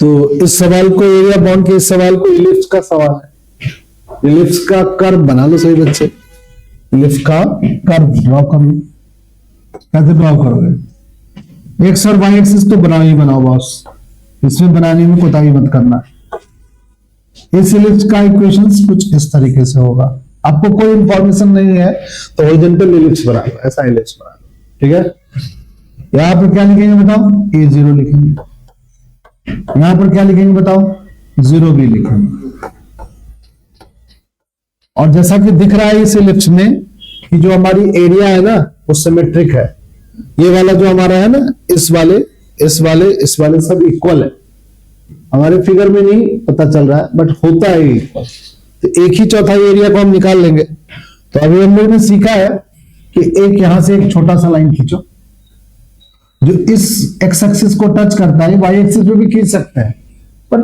तो इस सवाल को, एरिया बाउंड के इस सवाल को इलिप्स का सवाल है। इलिप्स का कर्व बना लो सही बच्चे। इलिप्स का कर्व ड्रॉ कर लो। कैसे ड्रॉ करोगे? एक्स और वाई एक्सिस तो बनाओ ही बनाओ बॉस, इसमें बनाने में कोताही मत करना। इस इलिप्स का इक्वेशंस कुछ इस तरीके से होगा। आपको कोई इंफॉर्मेशन नहीं है तो हॉरिजॉन्टल इलिप्स बना लो, ऐसा इलिप्स बना लो, ठीक है। यहां पर क्या लिखेंगे बताओ? A0 लिखेंगे। यहां पर क्या लिखेंगे बताओ? 0B लिखेंगे। और जैसा कि दिख रहा है इस इलिप्स में कि जो हमारी एरिया है ना वो सिमेट्रिक है। ये वाला जो हमारा है ना, इस वाले सब इक्वल है। हमारे फिगर में नहीं पता चल रहा है बट होता है इक्वल। तो एक ही चौथाई एरिया को हम निकाल लेंगे। तो अभी हम लोगों ने सीखा है कि एक यहां से एक छोटा सा लाइन खींचो जो इस एक्स एक्सिस को टच करता है। वाई एक्सिस पे भी खींच सकते हैं पर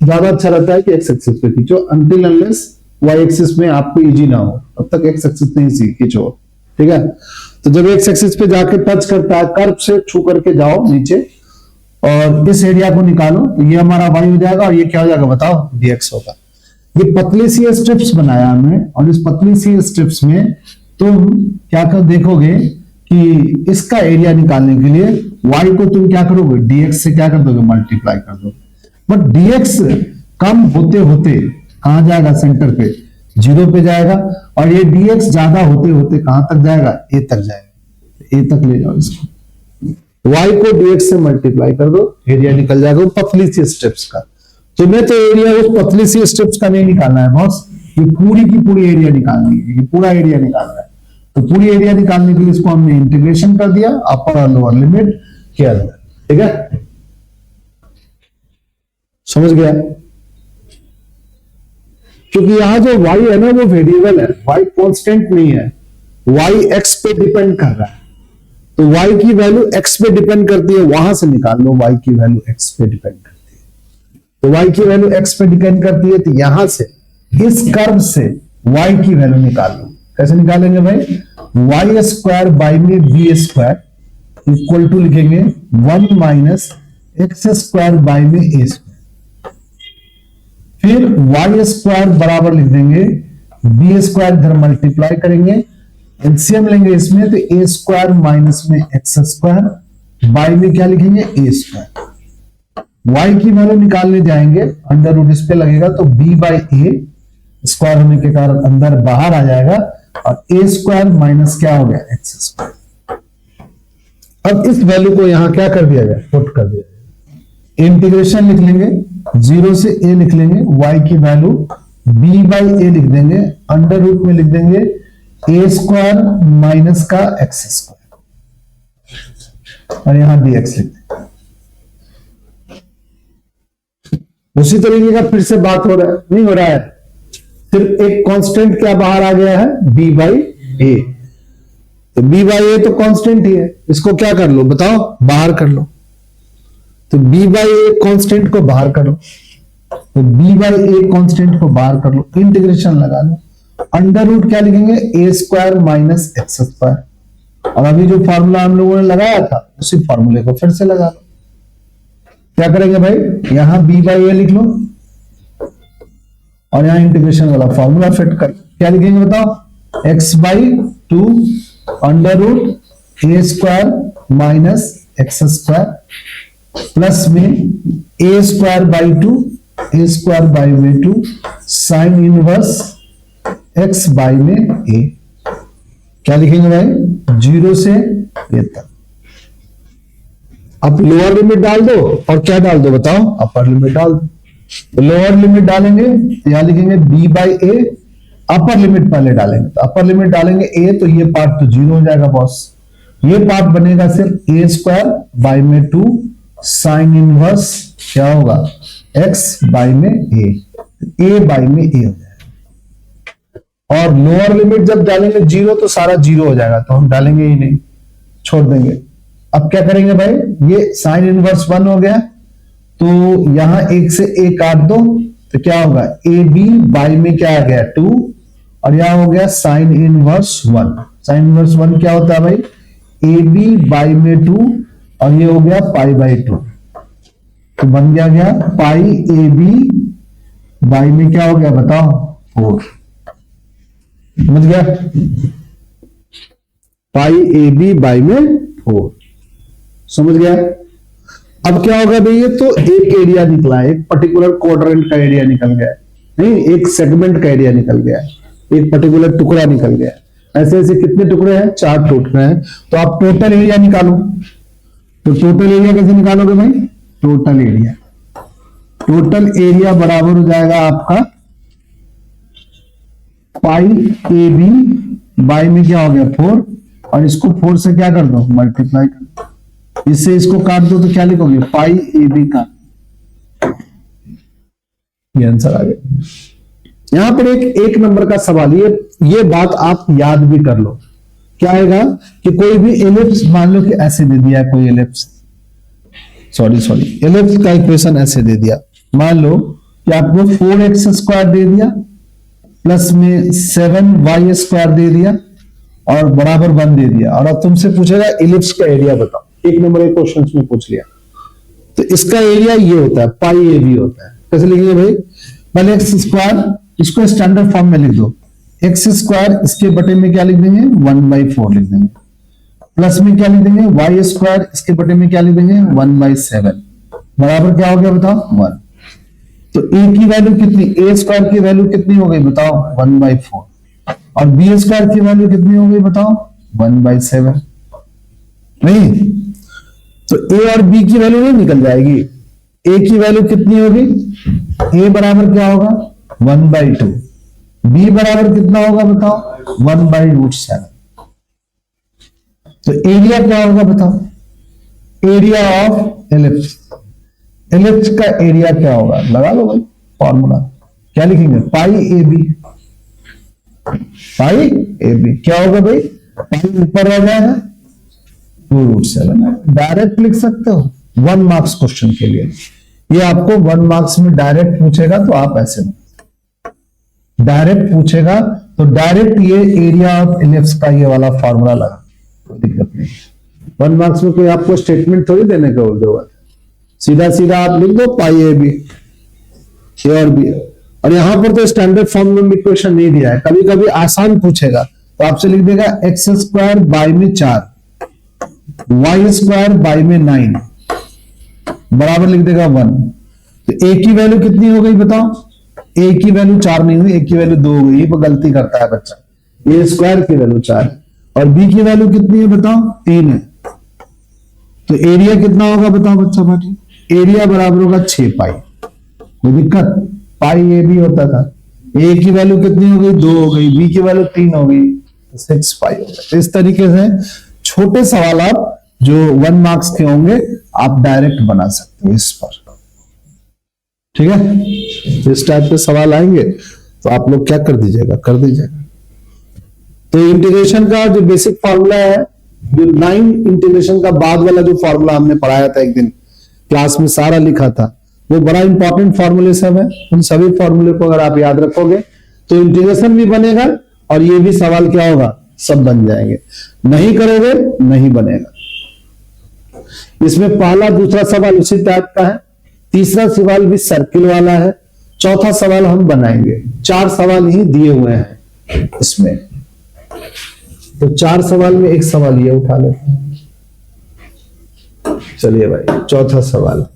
ज्यादा अच्छा रहता है कि एक्स एक्सिस पे खींचो, अनटिल अनलेस वाई एक्सिस में आपको इजी ना हो तब तक एक्स एक्सिस नहीं खींचो, ठीक है। तो जब एक्स एक्सिस पे जाके टच करता है, कर्व से छू करके जाओ नीचे और इस एरिया को निकालो, तो ये हमारा वाई हो जाएगा और ये क्या हो जाएगा बताओ? डीएक्स होगा। ये पतली सी स्ट्रिप्स बनाया हमने और इस पतली सी स्ट्रिप्स में तुम क्या कर देखोगे कि इसका एरिया निकालने के लिए y को तुम क्या करोगे? dx से क्या कर दोगे? मल्टीप्लाई कर दो। बट dx कम होते होते कहां जाएगा? सेंटर पे 0 पे जाएगा। और ये dx ज्यादा होते होते कहां तक जाएगा? a तक जाएगा। a तक ले जाओ इसको, y को dx से मल्टीप्लाई कर दो, एरिया निकल जाएगा वो पतली सी स्ट्रिप्स का। तुम्हें तो एरिया उस पतली सी स्ट्रिप्स का नहीं निकालना है बॉस, ये पूरी की पूरी एरिया निकालनी है, ये पूरा एरिया निकालना है। तो पूरी एरिया निकालने के लिए इसको हमने इंटीग्रेशन कर दिया अपर और लोअर लिमिट के अंदर, ठीक है। समझ गया? क्योंकि यहां जो y है ना वो वेरिएबल है, y कांस्टेंट नहीं है, y x पे डिपेंड कर रहा है। तो y की वैल्यू x पे डिपेंड करती है, वहां से निकाल लो y की वैल्यू x पे डिपेंड करती है। तो y की वैल्यू x पे डिपेंड करती है, तो यहां से इस कर्व से y की वैल्यू निकाल लो। कैसे निकालेंगे भाई? वाई स्क्वायर बाई में बी स्क्वायर इक्वल टू लिखेंगे 1 माइनस एक्स स्क्वायर बाई में ए स्क्वायर। फिर वाई स्क्वायर बराबर लिख देंगे बी स्क्वायर, इधर मल्टीप्लाई करेंगे, एलसीएम लेंगे इसमें, तो ए स्क्वायर माइनस में एक्स स्क्वायर बाई में क्या लिखेंगे? ए स्क्वायर। y की वैल्यू निकालने जाएंगे, अंडर रूट इस पे लगेगा तो b बाई ए, स्क्वायर होने के कारण अंदर बाहर आ जाएगा और ए स्क्वायर माइनस क्या हो गया? X square. अब इस वैल्यू को यहां क्या कर दिया गया? पुट कर दिया गया। इंटीग्रेशन लिख लेंगे, 0 से a लिख लेंगे, y की वैल्यू b बाई ए लिख देंगे, अंडर रूट में लिख देंगे ए स्क्वायर माइनस का एक्स स्क्वायर और यहां dx लिख देंगे। उसी तरीके का फिर से बात हो रहा है, नहीं हो रहा है? सिर्फ एक कांस्टेंट क्या बाहर आ गया है? b बाई ए। तो b बाई ए तो कांस्टेंट ही है, इसको क्या कर लो बताओ? बाहर कर लो। तो b बाई ए कांस्टेंट को बाहर करो, तो b बाई ए कांस्टेंट को बाहर कर लो, इंटीग्रेशन लगा लो, अंडर रूट क्या लिखेंगे? ए स्क्वायर माइनस एक्स स्क्वायर। और अभी जो फॉर्मूला हम लोगों ने लगाया था उसी फॉर्मूले को फिर से लगा लो। क्या करेंगे भाई? यहां b बाई ए लिख लो और यहां इंटीग्रेशन वाला फॉर्मूला फिट कर, क्या लिखेंगे बताओ? x by 2 under root a square minus x square plus में a square by 2, a square by में 2 साइन इनवर्स x बाई में a। क्या लिखेंगे भाई? 0 से a तक। अब लोअर लिमिट डाल दो और क्या डाल दो बताओ? अपर लिमिट डाल दो। तो लोअर लिमिट डालेंगे, यहां लिखेंगे b by A, upper limit पहले डालेंगे, तो अपर लिमिट डालेंगे a, तो ये पार्ट तो 0 हो जाएगा बॉस। ये पार्ट बनेगा सिर्फ ए स्क्वायर बाई में 2 साइन इनवर्स क्या होगा? x बाई में a बाई में a हो जाएगा। और लोअर लिमिट जब डालेंगे 0 तो सारा 0 हो जाएगा, तो हम डालेंगे ही नहीं, छोड़ देंगे। अब क्या करेंगे भाई? ये साइन इनवर्स 1 हो गया, तो यहां 1 से a काट दो, तो क्या होगा? ए बी बाई में क्या आ गया? 2 और यहां हो गया साइन इनवर्स 1। साइन इनवर्स 1 क्या होता है भाई? ए बी बाई में 2 और ये हो गया पाई बाई 2। तो बन गया पाई ए बी बाई में क्या हो गया बताओ 4। समझ गया, पाई ए बी बाई में 4। समझ गया। अब क्या होगा भैया, तो एक एरिया निकला, एक पर्टिकुलर क्वाड्रेंट का एरिया निकल गया, नहीं एक सेगमेंट का एरिया निकल गया, एक पर्टिकुलर टुकड़ा निकल गया। ऐसे ऐसे कितने टुकड़े हैं, 4 टुकड़े हैं। तो आप टोटल एरिया निकालो। तो टोटल एरिया कैसे निकालोगे भाई, टोटल एरिया बराबर हो जाएगा आपका पाई ए बी बाई में क्या हो गया 4, और इसको 4 से क्या कर दो मल्टीप्लाई कर दो, इससे इसको काट दो तो क्या लिखोगे पाई ए बी का, ये आंसर आ गया। यहां पर एक नंबर का सवाल, ये बात आप याद भी कर लो। क्या आएगा कि कोई भी एलिप्स मान लो कि ऐसे दे दिया है, कोई एलिप्स एलिप्स का इक्वेशन ऐसे दे दिया, मान लो कि आपको 4x² दे दिया प्लस में 7y² दे दिया और बराबर 1 दे दिया, और अब तुमसे पूछेगा एलिप्स का एरिया बताओ। एक नंबर के क्वेश्चन में पूछ लिया, तो इसका एरिया ये होता है पाई ए बी होता है। कैसे लिखेंगे भाई, पहले x², इसको स्टैंडर्ड फॉर्म में लिख दो, x² इसके बटे में क्या लिख देंगे 1/4 लिख देंगे, प्लस में क्या लिख देंगे y² इसके बटे में क्या लिख देंगे 1/7, बराबर क्या हो गया बताओ 1। तो a की वैल्यू कितनी, a² की वैल्यू कितनी हो गई बताओ 1/4, और b² की वैल्यू कितनी हो गई बताओ 1/7। नहीं तो a और b की वैल्यू नहीं निकल जाएगी, a की वैल्यू कितनी होगी, a बराबर क्या होगा 1/2, b बराबर कितना होगा बताओ 1/√7। तो एरिया क्या होगा बताओ, एरिया ऑफ एलिप्स, एलिप्स का एरिया क्या होगा, लगा लो भाई फॉर्मूला। क्या लिखेंगे पाई ए बी क्या होगा भाई, पाई ऊपर रह जाएगा 2√7। डायरेक्ट लिख सकते हो 1 मार्क्स क्वेश्चन के लिए, ये आपको 1 मार्क्स में डायरेक्ट पूछेगा तो आप ऐसे नहीं, डायरेक्ट पूछेगा तो डायरेक्ट ये एरिया ऑफ एलिप्स का ये वाला फॉर्मूला लगा, कोई दिक्कत नहीं। 1 मार्क्स में कोई आपको स्टेटमेंट थोड़ी देने का जरूरत है, सीधा सीधा आप लिख दो पाई ए बी और बी, और यहां पर तो स्टैंडर्ड फॉर्म में इक्वेशन नहीं दिया है, कभी कभी आसान पूछेगा तो आपसे लिख देगा x² बाई में 4, y² बाई में 9 बराबर लिख देगा 1। तो a की वैल्यू कितनी हो गई बताओ, a की वैल्यू 4 नहीं हुई, a की वैल्यू 2 हो गई, गलती करता है बच्चा, a² की वैल्यू 4 है और b की वैल्यू कितनी है बताओ 3 है। तो एरिया कितना होगा बताओ बच्चा बाटी, एरिया बराबर होगा 6 पाई। कोई दिक्कत, पाई ए बी होता था, a की वैल्यू कितनी हो गई 2 हो गई, b की वैल्यू 3 हो गई, तो 6 पाई हो गया। तो इस तरीके से छोटे सवाल आप जो 1 मार्क्स के होंगे आप डायरेक्ट बना सकते हो इस पर, ठीक है। इस टाइप के सवाल आएंगे तो आप लोग क्या कर दीजिएगा, कर दीजिएगा। तो इंटीग्रेशन का जो बेसिक फॉर्मूला है, जो 9 इंटीग्रेशन का बाद वाला जो फॉर्मूला हमने पढ़ाया था एक दिन क्लास में, सारा लिखा था, वो बड़ा इंपॉर्टेंट फॉर्मूले सब है। उन सभी फॉर्मूले को अगर आप याद रखोगे तो इंटीग्रेशन भी बनेगा और ये भी सवाल क्या होगा, सब बन जाएंगे। नहीं करोगे नहीं बनेगा। इसमें पहला दूसरा सवाल उसी टाइप का है, तीसरा सवाल भी सर्किल वाला है, चौथा सवाल हम बनाएंगे। 4 सवाल ही दिए हुए हैं इसमें, तो 4 सवाल में एक सवाल ये उठा लेते हैं। चलिए भाई चौथा सवाल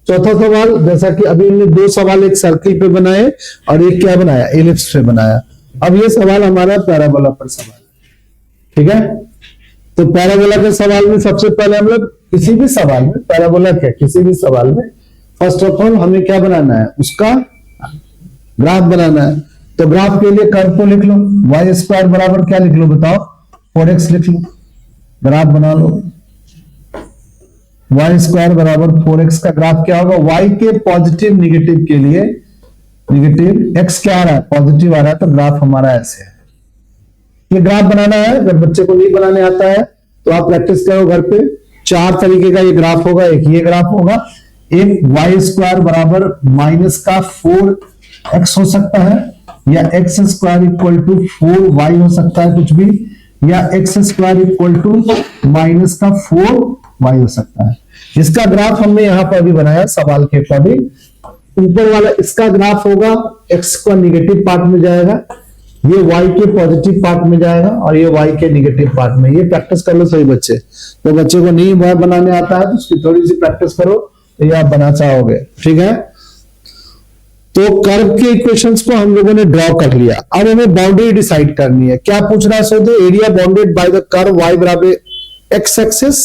जैसा कि अभी हमने 2 सवाल एक सर्किल पे बनाए और एक क्या बनाया, एलिप्स पे बनाया। अब ये सवाल हमारा पैराबोला पर सवाल, ठीक है। तो पैराबोला के सवाल में सबसे पहले हम लोग किसी भी सवाल में, पैराबोला क्या किसी भी सवाल में फर्स्ट ऑफ ऑल हमें क्या बनाना है, उसका ग्राफ बनाना है। तो ग्राफ के लिए कर्व को लिख लो, y² बराबर क्या लिख लो बताओ 4x लिख लो, ग्राफ बना लो। y² बराबर 4x का ग्राफ क्या होगा, y के पॉजिटिव निगेटिव के लिए, निगेटिव x क्या आ रहा है पॉजिटिव आ रहा है, तो ग्राफ हमारा ऐसे है। ये ग्राफ बनाना है, अगर बच्चे को नहीं बनाने आता है तो आप प्रैक्टिस करो घर पे। 4 तरीके का ये ग्राफ होगा, एक ये ग्राफ होगा, एक y² बराबर माइनस का 4x हो सकता है, या x² इक्वल टू 4y हो सकता है कुछ भी, या x² इक्वल टू माइनस का 4y हो सकता है। इसका ग्राफ हमने यहां पर भी बनाया सवाल के अकॉर्डिंग। ऊपर वाला इसका ग्राफ होगा, x का निगेटिव पार्ट में जाएगा, ये y के पॉजिटिव पार्ट में जाएगा और ये y के निगेटिव पार्ट में। ये प्रैक्टिस कर लो सही बच्चे। तो बच्चे को नहीं वह बनाने आता है तो उसकी थोड़ी सी प्रैक्टिस करो तो ये आप बना चाहोगे, ठीक है। तो कर्व के इक्वेशंस को हम लोगों ने ड्रॉ कर लिया। अब हमें बाउंड्री डिसाइड करनी है। क्या पूछ रहा है सोचो, area bounded by the curve y बराबर x एक्सिस,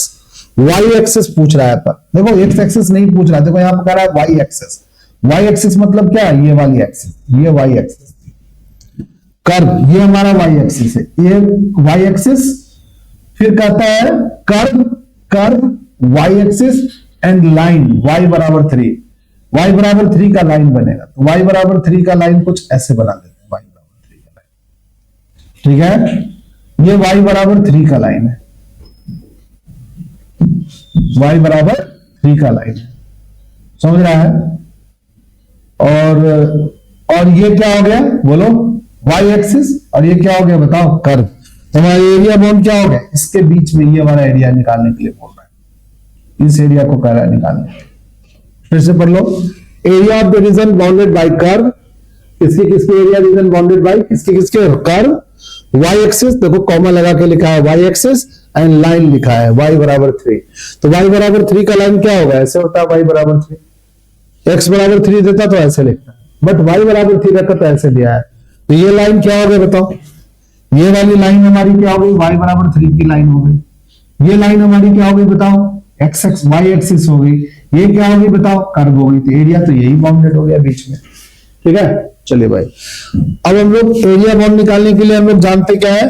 y एक्सिस पूछ रहा है। पर देखो x एक्सिस नहीं पूछ रहा, देखो यहां पर कह रहा है y एक्सिस। y एक्सिस मतलब क्या है, ये वाली एक्सिस, ये y एक्सिस कर्व, ये हमारा y एक्सिस है, ये y एक्सिस। फिर कहता है curve, curve y axis and line y बराबर 3, y बराबर 3 का लाइन बनेगा। तो y बराबर 3 का लाइन कुछ ऐसे बना देते हैं, y बराबर 3 का लाइन, ठीक है। ये y बराबर 3 का लाइन है, y बराबर 3 का लाइन है, समझ रहा है। और ये क्या हो गया बोलो, y एक्सिस, और ये क्या हो गया बताओ, कर्व। तो हमारा एरिया बाउंड क्या हो गया, इसके बीच में ये वाला एरिया निकालने के लिए बोल रहा है, इस एरिया को कह रहा है निकालने। फिर से पढ़ लो, area of the region bounded by curve, किसके किसके एरिया रीजन बाउंडेड बाय किसके किसके कर्व, y एक्सिस, देखो कॉमा लगा के लिखा है y एक्सिस एंड लाइन लिखा है y बराबर 3। तो y बराबर 3 का लाइन क्या होगा, ऐसे होता है y बराबर 3, x बराबर 3 देता तो ऐसे लिखता, बट y बराबर 3 रखा तो ऐसे दिया है। तो ये लाइन क्या हो गया बताओ, ये वाली लाइन हमारी क्या हो गई, y बराबर 3 की लाइन हो गई। ये लाइन हमारी क्या हो गई बताओ, x y एक्सिस हो गई। ये क्या हो गई बताओ, कर्व हो गई। तो एरिया तो यही बाउंडेड हो गया बीच में, ठीक है। चलिए भाई, अब हम लोग एरिया बाउंड निकालने के लिए हम लोग जानते क्या है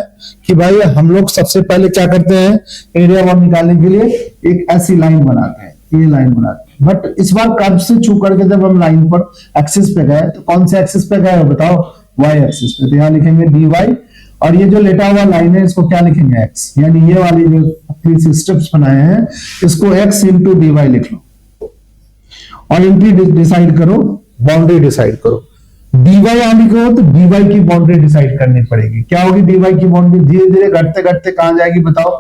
कि भाई हम लोग सबसे पहले क्या करते हैं, एरिया बाउंड निकालने के लिए एक ऐसी लाइन बनाते हैं, ये लाइन बनाते हैं। बट इस बार कर्व से छू करके जब हम लाइन पर एक्सिस पे गए तो कौन से एक्सिस पे गए बताओ, y एक्सिस पे। तो यहाँ लिखेंगे dy, और ये जो लेटा हुआ लाइन है इसको क्या लिखेंगे, x, यानी ये वाली जो अपनी स्टेप्स बनाए हैं इसको x इंटू dy लिख लो और इनकी डिसाइड करो, बाउंड्री डिसाइड करो। dy यहां लिखो तो dy की बाउंड्री डिसाइड करनी पड़ेगी। क्या होगी dy की बाउंड्री, धीरे धीरे घटते घटते कहां जाएगी बताओ,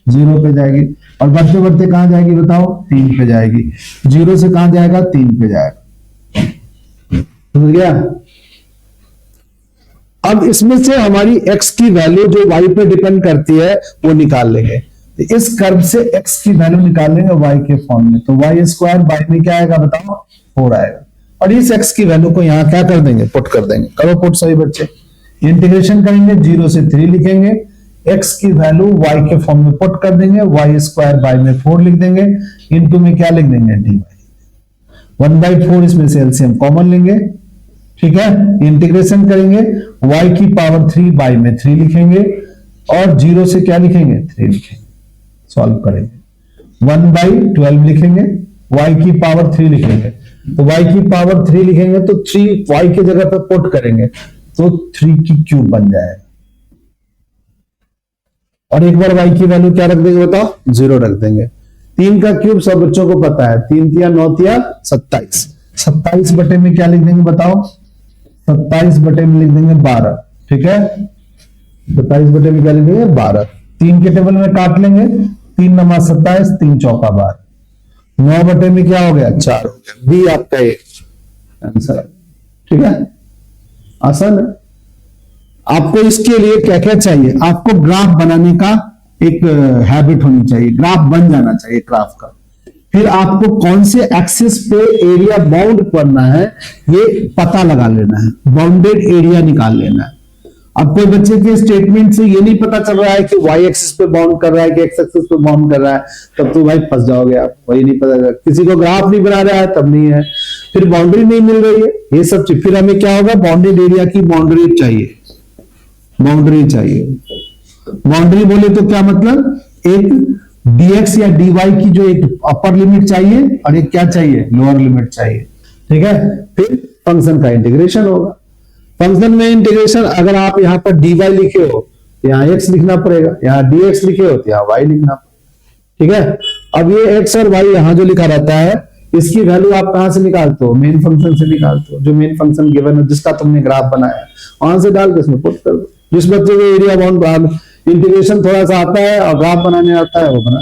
0 पे जाएगी, और बढ़ते बढ़ते कहां जाएगी बताओ, 3 पे जाएगी। 0 से कहां जाएगा, 3 पे जाएगा, समझ गया। अब इसमें से हमारी x की वैल्यू जो y पे डिपेंड करती है वो निकाल लेंगे। तो इस कर्व से x की वैल्यू निकाल लेंगे y के फॉर्म में। तो y स्क्वायर बाय में क्या आएगा बताओ, 4 आएगा। और इस x की वैल्यू को यहां क्या कर देंगे, पुट कर देंगे। करो पुट सही बच्चे, इंटीग्रेशन करेंगे, 0 से 3 लिखेंगे, x की वैल्यू y के फॉर्म में पुट कर देंगे, y स्क्वायर बाय में 4 लिख देंगे, इनटू में क्या लिख देंगे, dy 1/4, इसमें से एलसीएम कॉमन लेंगे, ठीक है। इंटीग्रेशन करेंगे, y की पावर 3 बाय में 3 लिखेंगे और 0 से क्या लिखेंगे, 3 लिखेंगे, सॉल्व करेंगे, 1/12 लिखेंगे, y की पावर 3 लिखेंगे। तो y की पावर 3 लिखेंगे तो 3 y की जगह पे पुट करेंगे तो 3 की क्यूब बन जाएगा। और एक बार y की वैल्यू क्या रख देंगे बताओ, 0 रख देंगे। 3 का क्यूब सब बच्चों को पता है, 3 तिया 9 तिया 27, 27 बटे में क्या लिख देंगे बताओ, 27 बटे में लिख देंगे 12, ठीक है। 27 बटे में क्या लिख देंगे 12, 3 के टेबल में काट लेंगे, 3 नमा 27, 3 चौका 12, 9 बटे में क्या हो गया 4 हो गया। बी आपका ये आंसर, ठीक है, आसान है। आपको इसके लिए क्या क्या चाहिए, आपको ग्राफ बनाने का एक हैबिट होनी चाहिए, ग्राफ बन जाना चाहिए ग्राफ का। फिर आपको कौन से एक्सिस पे एरिया बाउंड करना है ये पता लगा लेना है, बाउंडेड एरिया निकाल लेना है। अब कोई बच्चे के स्टेटमेंट से ये नहीं पता चल रहा है कि y एक्सिस पे बाउंड कर रहा है कि x एक्सिस पे बाउंड कर रहा है, तब तो भाई फंस जाओगे आप, वही नहीं पता चला। किसी को ग्राफ नहीं बना रहा है तब नहीं है, फिर बाउंड्री नहीं मिल रही है, ये सब चीज। फिर हमें क्या होगा, बाउंडेड एरिया की बाउंड्री चाहिए, बाउंड्री चाहिए। बाउंड्री बोले तो क्या मतलब, एक dx या dy की जो एक अपर लिमिट चाहिए और एक क्या चाहिए, लोअर लिमिट चाहिए, ठीक है। फिर फंक्शन का इंटीग्रेशन होगा। फंक्शन में इंटीग्रेशन, अगर आप यहां पर dy लिखे हो तो यहां x लिखना पड़ेगा, यहां dx लिखे हो तो यहां y लिखना पड़ेगा, ठीक है। अब ये x और y यहां जो लिखा रहता है इसकी वैल्यू आप कहां से निकालते हो, मेन फंक्शन से निकालते हो, जो मेन फंक्शन गिवन है जिसका तुमने ग्राफ बनाया वहां से डाल के इसमें पुट कर दो। जिस बच्चे को एरिया बाउंड इंटीग्रेशन थोड़ा सा आता है और ग्राफ बनाने आता है वो बना,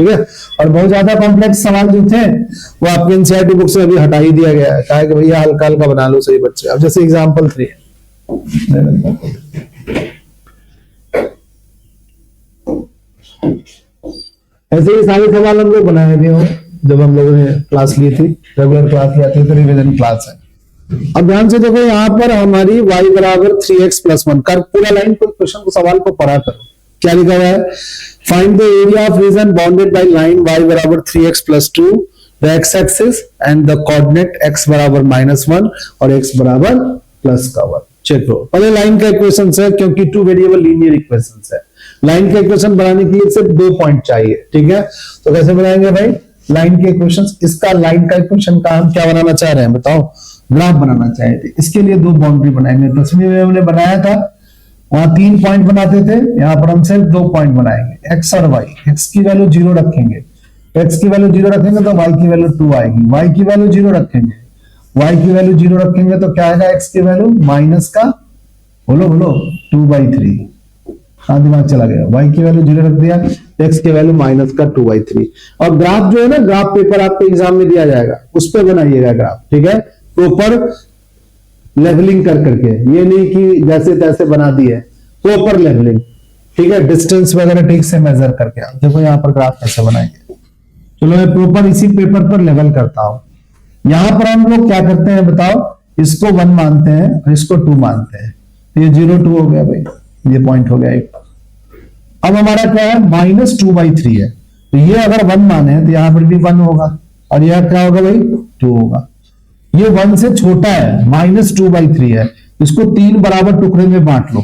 ठीक है। और बहुत ज्यादा कॉम्प्लेक्स सवाल जो थे वो आपके एनसीईआरटी बुक से अभी हटा ही दिया गया है, कहा कि भैया हल्का हल्का बना लो सही बच्चे। अब जैसे एग्जाम्पल 3 ऐसे ही सारे सवाल हम लोग बनाए हुए हो जब हम लोगों ने क्लास ली थी, रेगुलर क्लास लिया थी तो रिवीजन क्लास है। अब ध्यान से देखो, यहाँ पर हमारी y बराबर 3x + 1 कर पूरा लाइन को क्वेश्चन को सवाल को पढ़ा करो। क्या लिखा हुआ है? Find the area of reason bounded by line y बराबर 3x + 2 the x axis and the coordinate x बराबर -1 और x बराबर +1। चेक करो, पहले लाइन का इक्वेशन है क्योंकि 2 वेरिएबल लीनियर इक्वेशन है। लाइन का इक्वेशन बनाने के लिए सिर्फ 2 पॉइंट चाहिए, ठीक है। तो कैसे बनाएंगे भाई लाइन के इक्वेशन? इसका लाइन का इक्वेशन का हम क्या बनाना चाह रहे हैं बताओ? ग्राफ बनाना चाहे थे। इसके लिए 2 बाउंड्री बनाएंगे। 10वीं में हमने बनाया था, वहां 3 पॉइंट बनाते थे, यहाँ पर हम सिर्फ 2 पॉइंट बनाएंगे, x और y। x की वैल्यू 0 रखेंगे, x की वैल्यू 0 रखेंगे तो y की वैल्यू 2 आएगी। y की वैल्यू 0 रखेंगे, y की वैल्यू 0 रखेंगे तो क्या आएगा? x की वैल्यू माइनस का बोलो 2/3। हाँ दिमाग चला गया। y की वैल्यू 0 रख दिया, x की वैल्यू माइनस का 2/3। और ग्राफ जो है ना, ग्राफ पेपर आपके एग्जाम में दिया जाएगा, उस पर बनाइएगा ग्राफ, ठीक है। प्रॉपर लेवलिंग कर करके, ये नहीं कि जैसे तैसे बना दिए, प्रॉपर लेवलिंग, ठीक है। डिस्टेंस वगैरह ठीक से मेजर करके। आप देखो यहाँ पर ग्राफ कैसे बनाएंगे। चलो मैं प्रॉपर इसी पेपर पर लेवल करता हूं। यहां पर हम लोग क्या करते हैं बताओ? इसको 1 मानते हैं और इसको 2 मानते हैं, तो ये 0 2 हो गया भाई, ये पॉइंट हो गया एक। अब हमारा क्या है? -2/3 है, तो ये अगर 1 माने तो यहां पर भी 1 होगा और यह क्या होगा भाई? 2 होगा। ये 1 से छोटा है, -2/3 है, इसको 3 बराबर टुकड़े में बांट लो,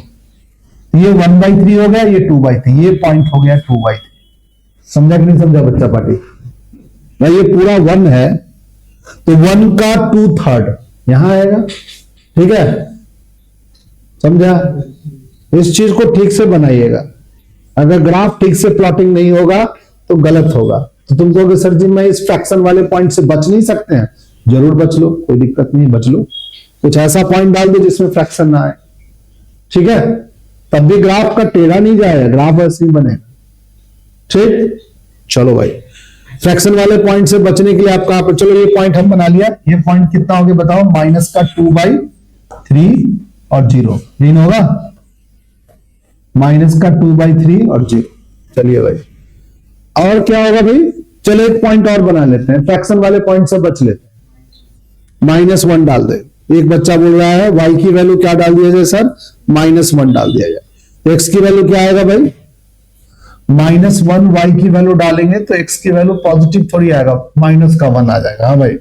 ये 1/3 हो गया, ये 2/3, ये पॉइंट हो गया 2/3। समझा कि नहीं समझा बच्चा पार्टी? भाई ये पूरा 1 है तो 1 का 2/3 यहां आएगा, ठीक है। समझा? इस चीज को ठीक से बनाइएगा। अगर ग्राफ ठीक से प्लॉटिंग नहीं होगा तो गलत होगा। तो तुम कहोगे सर जी मैं इस फ्रैक्शन वाले पॉइंट से बच नहीं सकते हैं? जरूर बच लो, कोई दिक्कत नहीं, बच लो। कुछ ऐसा पॉइंट डाल दो जिसमें फ्रैक्शन ना आए, ठीक है। तब भी ग्राफ का टेढ़ा नहीं जाएगा, ग्राफ ऐसे ही बनेगा, ठीक। चलो भाई, फ्रैक्शन वाले पॉइंट से बचने के लिए आप कहां पर? चलो ये पॉइंट हम बना लिया। ये पॉइंट कितना हो गया बताओ? -2/3 और 0 3 होगा, -2/3 और 0। चलिए भाई, और क्या होगा भाई? चलो एक पॉइंट और बना लेते हैं, फ्रैक्शन वाले पॉइंट से बच लेते हैं। -1 डाल दे। एक बच्चा बोल रहा है y की वैल्यू क्या डाल दिया जाए सर? -1 डाल दिया जाए। तो x की वैल्यू क्या आएगा भाई? -1 y की वैल्यू डालेंगे तो x की वैल्यू पॉजिटिव थोड़ी आएगा, -1 आ जाएगा। हाँ भाई,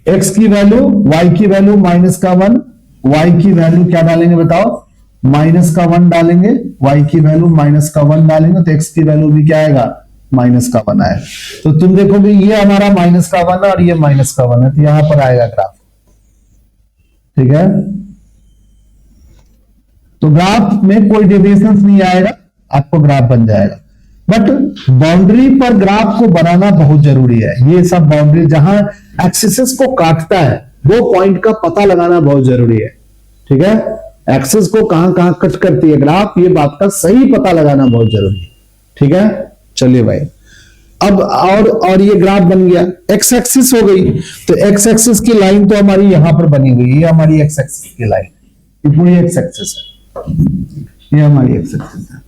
x की वैल्यू y की वैल्यू -1, y की वैल्यू क्या डालेंगे बताओ? -1 डालेंगे, y की वैल्यू -1 डालेंगे तो x की वैल्यू भी क्या आएगा? -1 आएगा। तो तुम देखोगे ये हमारा -1 और ये -1 है, तो यहां पर आएगा ग्राफ, ठीक है। तो ग्राफ में कोई डेविएशन नहीं आएगा, आपको ग्राफ बन जाएगा। बट बाउंड्री पर ग्राफ को बनाना बहुत जरूरी है। ये सब बाउंड्री जहां एक्सिस को काटता है वो पॉइंट का पता लगाना बहुत जरूरी है, ठीक है। एक्सिस को कहां कहां कट करती है ग्राफ, ये बात का सही पता लगाना बहुत जरूरी है, ठीक है। चलिए भाई, अब और ये ग्राफ बन गया, एक्स एक्सिस हो गई। तो एक्स एक्सिस की लाइन तो हमारी यहां पर बनी हुई, ये हमारी एक्स एक्सिस की लाइन, ये पूरी एक्स एक्सिस है, ये हमारी एक्स एक्सिस है।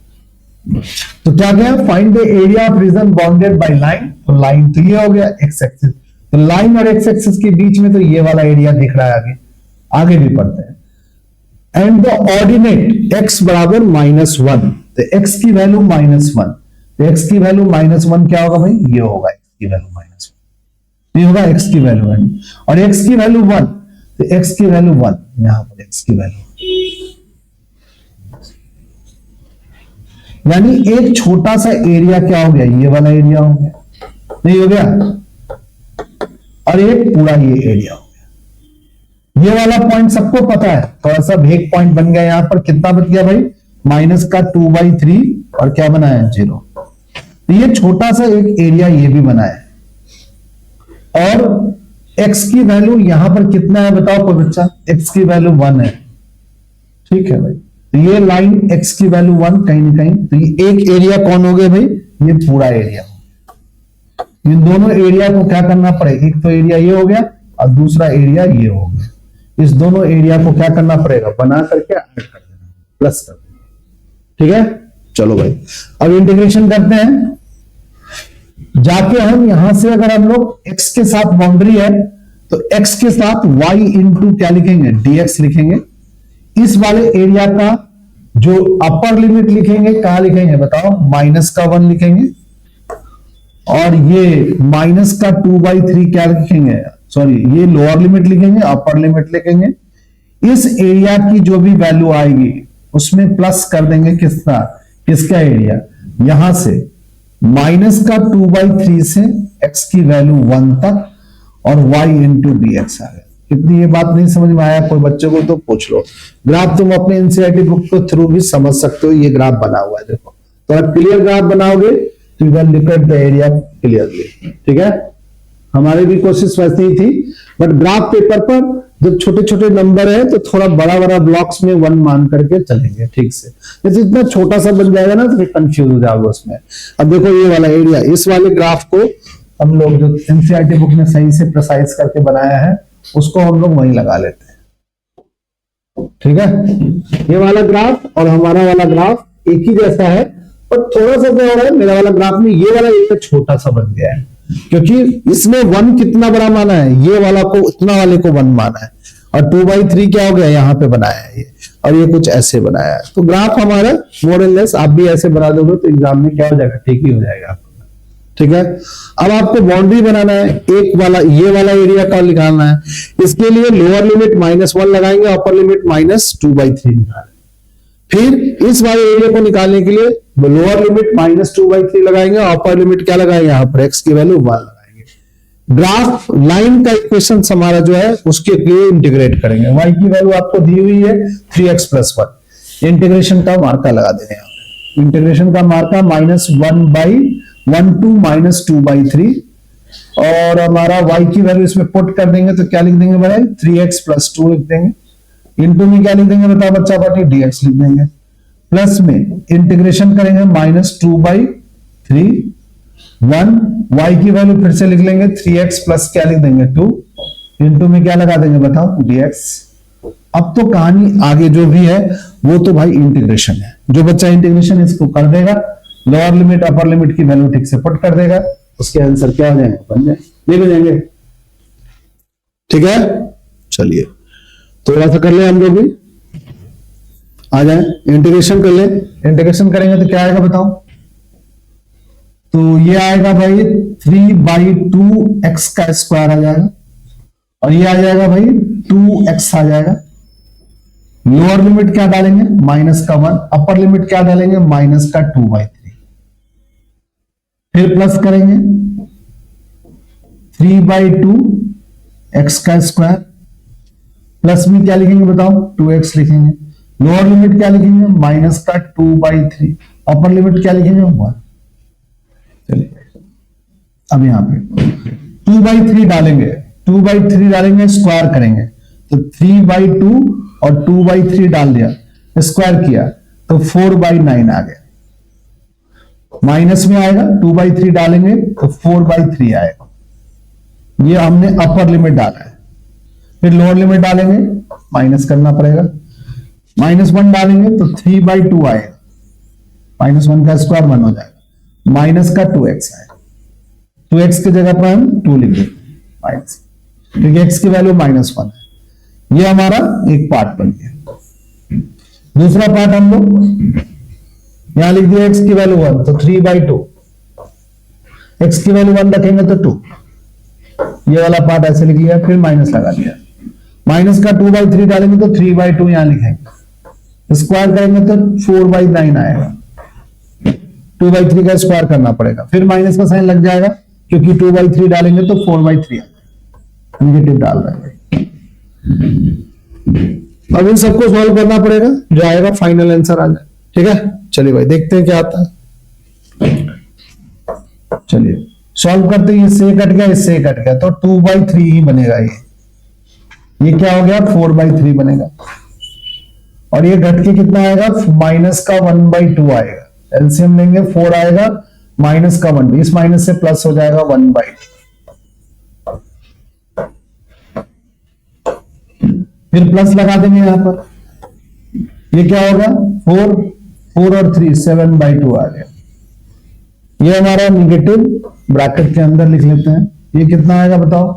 तो क्या गया? Find the area of reason bounded by line. तो लाइन तो ये हो गया एक्स एक्सिस, तो लाइन और एक्स एक्सिस के बीच में तो ये वाला एरिया दिख रहा है। आगे आगे भी पढ़ते हैं। एंड द ऑर्डिनेट x बराबर -1, तो x की वैल्यू -1, तो x की वैल्यू -1 क्या होगा भाई? ये होगा x की वैल्यू -1, ये होगा x की वैल्यू 1, और x की वैल्यू 1, तो x की वैल्यू 1, यहां पर x की वैल्यू, यानी एक छोटा सा एरिया क्या हो गया? ये वाला एरिया हो गया, नहीं हो गया? और एक पूरा ये एरिया हो गया। ये वाला पॉइंट सबको पता है, थोड़ा सा भेग पॉइंट बन गया। यहां पर कितना बच गया भाई? -2/3 और क्या बना है? 0। तो ये छोटा सा एक एरिया ये भी बना है। और x की वैल्यू यहां पर कितना है बताओ कोई बच्चा? x की वैल्यू 1 है, ठीक है भाई। तो ये लाइन x की वैल्यू 1 कहीं ना कहीं, तो ये एक एरिया कौन हो गया भाई? ये पूरा एरिया, इन दोनों एरिया को क्या करना पड़ेगा, एक तो एरिया ये हो गया और दूसरा एरिया ये हो गया। इस दोनों एरिया को क्या करना पड़ेगा, बना करके ऐड कर देना, प्लस कर देना। ठीक है, चलो भाई अब इंटीग्रेशन करते हैं। जाके हम यहां से अगर हम लोग x के साथ बाउंड्री है तो x के साथ y इंटू क्या लिखेंगे, dx लिखेंगे। इस वाले एरिया का जो अपर लिमिट लिखेंगे कहां लिखेंगे बताओ, -1 लिखेंगे। और ये माइनस का 2/3 क्या लिखेंगे, सॉरी ये लोअर लिमिट लिखेंगे, अपर लिमिट लिखेंगे। इस एरिया की जो भी वैल्यू आएगी उसमें प्लस कर देंगे किसका एरिया, यहां से माइनस का 2/3 से x की वैल्यू 1 तक और y इंटू डी एक्स आ गया। कितनी ये बात नहीं समझ में आया कोई बच्चे को तो पूछ लो। ग्राफ तुम अपने एनसीईआरटी बुक के थ्रू भी समझ सकते हो, ये ग्राफ बना हुआ है देखो। तो अगर क्लियर ग्राफ बनाओगे तो you can look at the area clearly. ठीक है, हमारी भी कोशिश वैसी ही थी, बट ग्राफ पेपर पर जब छोटे छोटे नंबर है तो थोड़ा बड़ा बड़ा ब्लॉक्स में 1 मान करके चलेंगे ठीक से। जैसे इतना छोटा सा बन जाएगा ना तो कंफ्यूज हो जाओगे उसमें। अब देखो ये वाला एरिया, इस वाले ग्राफ को हम लोग जो एनसीईआरटी बुक में सही से प्रिसाइज करके बनाया है उसको हम लोग वहीं लगा लेते हैं। ठीक है, ये वाला ग्राफ और हमारा वाला ग्राफ एक ही जैसा है, पर थोड़ा सा क्या हो रहा है, मेरा वाला ग्राफ में ये वाला एरिया छोटा सा बन गया है क्योंकि इसमें 1 कितना बड़ा माना है, ये वाला को इतना वाले को 1 माना है, और 2/3 क्या हो गया यहाँ पे बनाया है ये, और ये कुछ ऐसे बनाया है। तो ग्राफ हमारा मोर एंड लेस आप भी ऐसे बना दोगे तो एग्जाम में क्या हो जाएगा, ठीक ही हो जाएगा। ठीक है, अब आपको बाउंड्री बनाना है, एक वाला ये वाला एरिया का निकालना है। इसके लिए लोअर लिमिट -1 लगाएंगे, अपर लिमिट -2/3 निकालेंगे। फिर इस वाले एरिया को निकालने के लिए लोअर लिमिट -2/3 लगाएंगे, अपर लिमिट क्या लगाएंगे, यहाँ पर x की वैल्यू 1 लगाएंगे। ग्राफ लाइन का इक्वेशन हमारा जो है उसके लिए इंटीग्रेट करेंगे। y की वैल्यू आपको दी हुई है 3x + 1, इंटीग्रेशन का मार्का लगा देंगे। इंटीग्रेशन का मार्का -1/1 to -2/3, और हमारा y की वैल्यू इसमें पुट कर देंगे तो क्या लिख देंगे भाई, 3x + 2 लिख देंगे। इंटू में क्या लिख देंगे बताओ बच्चा पार्टी, dx लिख देंगे। प्लस में इंटीग्रेशन करेंगे -2/3 1, y की वैल्यू फिर से लिख लेंगे 3x प्लस क्या लिख देंगे 2, इंटू में क्या लगा देंगे बताओ, dx। अब तो कहानी आगे जो भी है वो तो भाई इंटीग्रेशन है। जो बच्चा इंटीग्रेशन इसको कर देगा, लोअर लिमिट अपर लिमिट की वैल्यू ठीक से पुट कर देगा, उसके आंसर क्या हो जाएंगे, बन जाए, ले हो जाएंगे। ठीक है, चलिए थोड़ा सा कर ले हम लोग भी, आ जाए इंटीग्रेशन कर ले। इंटीग्रेशन करेंगे तो क्या आएगा बताओ, तो ये आएगा भाई 3/2x का स्क्वायर आ जाएगा, और ये आ जाएगा भाई 2x आ जाएगा। लोअर लिमिट क्या डालेंगे, -1, अपर लिमिट क्या डालेंगे, -2/3। फिर प्लस करेंगे 3/2x का स्क्वायर, प्लस में क्या लिखेंगे बताओ, 2x लिखेंगे। लोअर लिमिट क्या लिखेंगे, -2/3, अपर लिमिट क्या लिखेंगे 1। चलिए अब यहां पे 2/3 डालेंगे, 2/3 डालेंगे, स्क्वायर करेंगे तो 3/2 और 2/3 डाल दिया, स्क्वायर किया तो 4/9 आ गया। माइनस में आएगा 2/3 डालेंगे तो 4/3 आएगा। ये हमने अपर लिमिट डाला है। फिर लोअर लिमिट डालेंगे, माइनस करना पड़ेगा, -1 डालेंगे तो 3/2 आएगा, -1 का स्क्वायर 1 हो जाएगा, माइनस का 2x आएगा। 2x की जगह पर हम 2 लिख देंगे माइनस, क्योंकि x की वैल्यू -1 है। ये हमारा एक पार्ट बन गया। दूसरा पार्ट हम लोग यहां लिख दिया x की वैल्यू 1 तो 3/2, x की वैल्यू 1 रखेंगे तो 2, ये वाला पार्ट ऐसे लिख लिया। फिर माइनस लगा दिया, माइनस का 2/3 डालेंगे तो 3/2 यहां लिखेंगे, स्क्वायर करेंगे तो 4/9 आएगा। 2/3 का स्क्वायर करना पड़ेगा, फिर माइनस का साइन लग जाएगा क्योंकि 2/3 डालेंगे तो 4/3 आएगा, निगेटिव डाल रहे हैं। अब इन सबको सॉल्व करना पड़ेगा, जो आएगा फाइनल आंसर आ जाए। ठीक है, चलिए भाई देखते हैं क्या आता है। चलिए सॉल्व करते हैं, इससे कट गया, इससे कट गया तो 2/3 ही बनेगा। ये क्या हो गया, 4/3 बनेगा, और ये घट के कितना आएगा, -1/2 आएगा। एलसीएम लेंगे 4 आएगा, माइनस का 1, इस माइनस से प्लस हो जाएगा 1/2, फिर प्लस लगा देंगे यहां पर, ये क्या होगा 4 और 3 7/2 आ गया। ये हमारा निगेटिव ब्रैकेट के अंदर लिख लेते हैं। ये कितना आएगा बताओ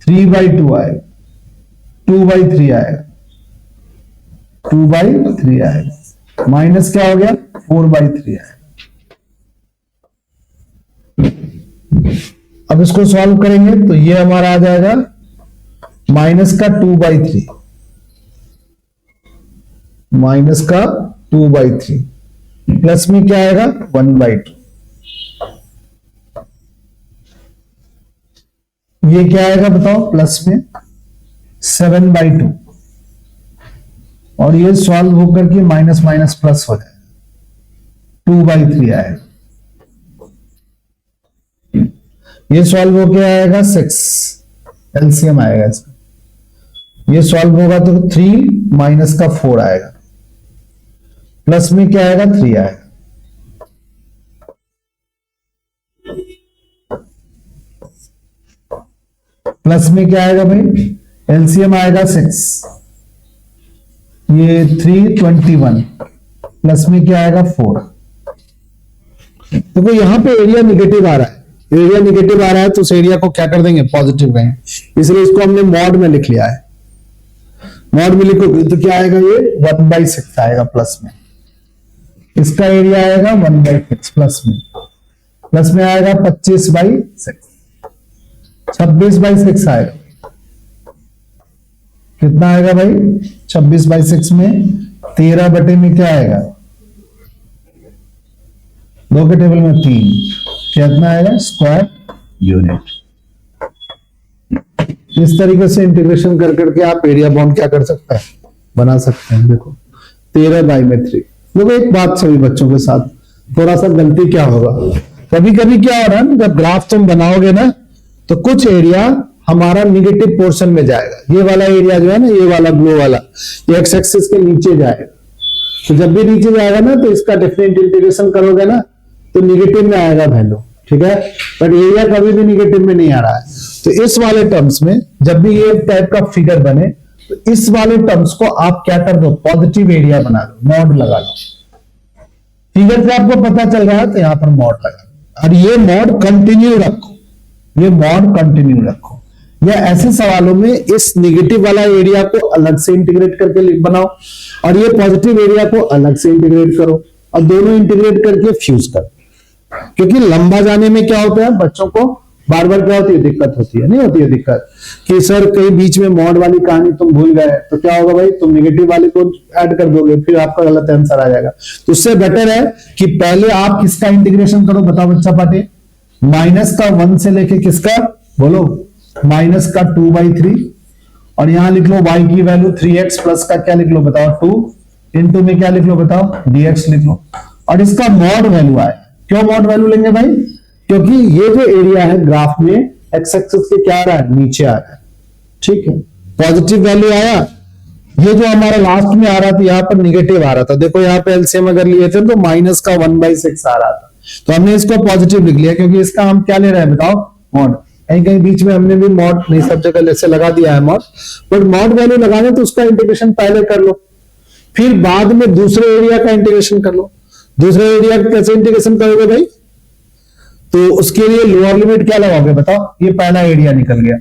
3/2 आएगा, 2/3 आएगा, 2/3 आएगा, माइनस क्या हो गया 4/3 आएगा। अब इसको सॉल्व करेंगे तो ये हमारा आ जाएगा माइनस का 2/3, माइनस का 2/3, प्लस में क्या आएगा 1/2, ये क्या आएगा बताओ प्लस में 7/2, और ये सॉल्व होकर के माइनस माइनस प्लस हो जाएगा 2/3 आएगा। ये सॉल्व होके आएगा 6, एलसीएम आएगा इसका, ये सॉल्व होगा तो 3 माइनस का 4 आएगा, प्लस में क्या आएगा 3 आएगा, प्लस में क्या आएगा भाई एलसीएम आएगा 6, ये 3 21, प्लस में क्या आएगा 4। देखो यहां पे एरिया निगेटिव आ रहा है, एरिया निगेटिव आ रहा है तो उस एरिया को क्या कर देंगे पॉजिटिव में, इसलिए इसको हमने मॉड में लिख लिया है। मॉड में लिखोगे तो क्या आएगा ये 1/6 आएगा प्लस में, इसका एरिया आएगा 1/6 प्लस में आएगा 25/6, 26/6 आएगा। कितना आएगा भाई 26/6 में 13 बटे में क्या आएगा 2 के टेबल में 3, कितना आएगा स्क्वायर यूनिट। इस तरीके से इंटीग्रेशन कर करके आप एरिया बाउंड क्या कर सकते हैं बना सकते हैं। देखो 13/3। देखो एक बात सभी बच्चों के साथ थोड़ा सा गलती क्या होगा, कभी कभी क्या हो रहा है जब ग्राफ तुम बनाओगे ना तो कुछ एरिया हमारा निगेटिव पोर्शन में जाएगा। ये वाला एरिया जो है ना, ये वाला ब्लू वाला, ये एक्स एक्सिस के नीचे जाएगा। तो जब भी नीचे जाएगा ना तो इसका डिफरेंट इंटीग्रेशन करोगे ना तो निगेटिव में आएगा वैल्यू, ठीक है, बट एरिया कभी भी निगेटिव में नहीं आ रहा है। तो इस वाले टर्म्स में जब भी ये टाइप का फिगर बने तो इस वाले टर्म्स को आप क्या कर दो पॉजिटिव एरिया बना दो, मॉड लगा लो। फिगर से आपको पता चल रहा है तो यहां पर मॉड लगा दो, और ये मॉड कंटिन्यू रखो, ये मॉड कंटिन्यू रखो। या ऐसे सवालों में इस निगेटिव वाला एरिया को अलग से इंटीग्रेट करके बनाओ और ये पॉजिटिव एरिया को अलग से इंटीग्रेट करो और दोनों इंटीग्रेट करके फ्यूज करो। क्योंकि लंबा जाने में क्या होता है बच्चों को बार बार क्या होती है दिक्कत होती है, नहीं होती है दिक्कत कि सर कहीं बीच में मॉड वाली कहानी तुम भूल गए तो क्या होगा भाई, तुम निगेटिव वाले को ऐड कर दोगे फिर आपका गलत आंसर आ जाएगा। तो उससे बेटर है कि पहले आप किसका इंटीग्रेशन करो, बताओ बच्चा पाटे, माइनस का 1 से लेके किसका बोलो, माइनस का 2/3 और यहां लिख लो y की वैल्यू 3x प्लस का क्या लिख लो बताओ 2 इंटू में क्या लिख लो बताओ dx लिख लो, और इसका मॉड वैल्यू आया। क्यों मॉड वैल्यू लेंगे भाई, क्योंकि ये जो एरिया है ग्राफ में एक्स एक्सिस के क्या आ रहा है नीचे आ रहा है, ठीक है, पॉजिटिव वैल्यू आया। ये जो हमारा लास्ट में आ रहा था यहाँ पर निगेटिव आ रहा था, देखो यहाँ पे एलसीएम अगर लिए थे तो माइनस का 1/6 आ रहा था, तो हमने इसको पॉजिटिव लिख लिया क्योंकि इसका हम क्या ले रहे हैं बताओ मॉड। कहीं कहीं बीच में हमने भी मॉड नहीं सब जगह जैसे लगा दिया है मॉड, बट मॉड वैल्यू लगाने तो उसका इंटीग्रेशन पहले कर लो, फिर बाद में दूसरे एरिया का इंटीग्रेशन कर लो। दूसरे एरिया का कैसे इंटीग्रेशन करोगे भाई, तो उसके लिए लोअर लिमिट क्या लगाओगे बताओ, ये पहला एरिया निकल गया,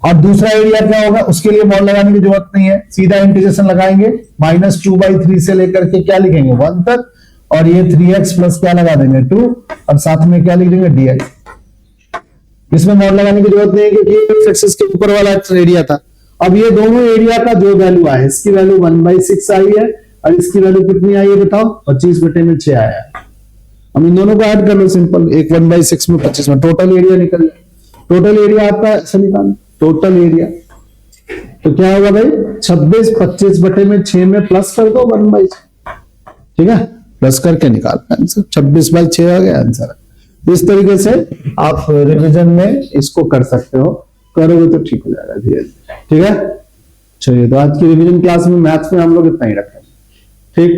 और दूसरा एरिया क्या होगा उसके लिए मॉड लगाने की जरूरत नहीं है, सीधा इंटीग्रेशन लगाएंगे -2/3 से लेकर के क्या लिखेंगे 1 तक, और ये 3x प्लस क्या लगा देंगे 2 और साथ में क्या लिख देंगे dx। इसमें मॉड लगाने की जरूरत नहीं है क्योंकि एक्स एक्सिस के ऊपर वाला एरिया था। अब ये दोनों एरिया का जो वैल्यू आया, इसकी वैल्यू 1/6 आई है और इसकी वैल्यू कितनी आई है बताओ 25/6 आया है। हम इन दोनों को ऐड कर लो सिंपल, एक 1/6 में 25 में टोटल एरिया निकल जाए। टोटल एरिया आपका ऐसा निकालना, टोटल एरिया तो क्या होगा भाई 26 25/6 में प्लस कर दो 1/6, ठीक है, प्लस करके निकालना आंसर 26/6 आ गया आंसर। इस तरीके से आप रिवीजन में इसको कर सकते हो, करोगे तो ठीक हो जाएगा धीरे धीरे, ठीक है। चलिए तो आज की रिवीजन क्लास में मैथ्स में हम लोग इतना ही रखें, ठीक।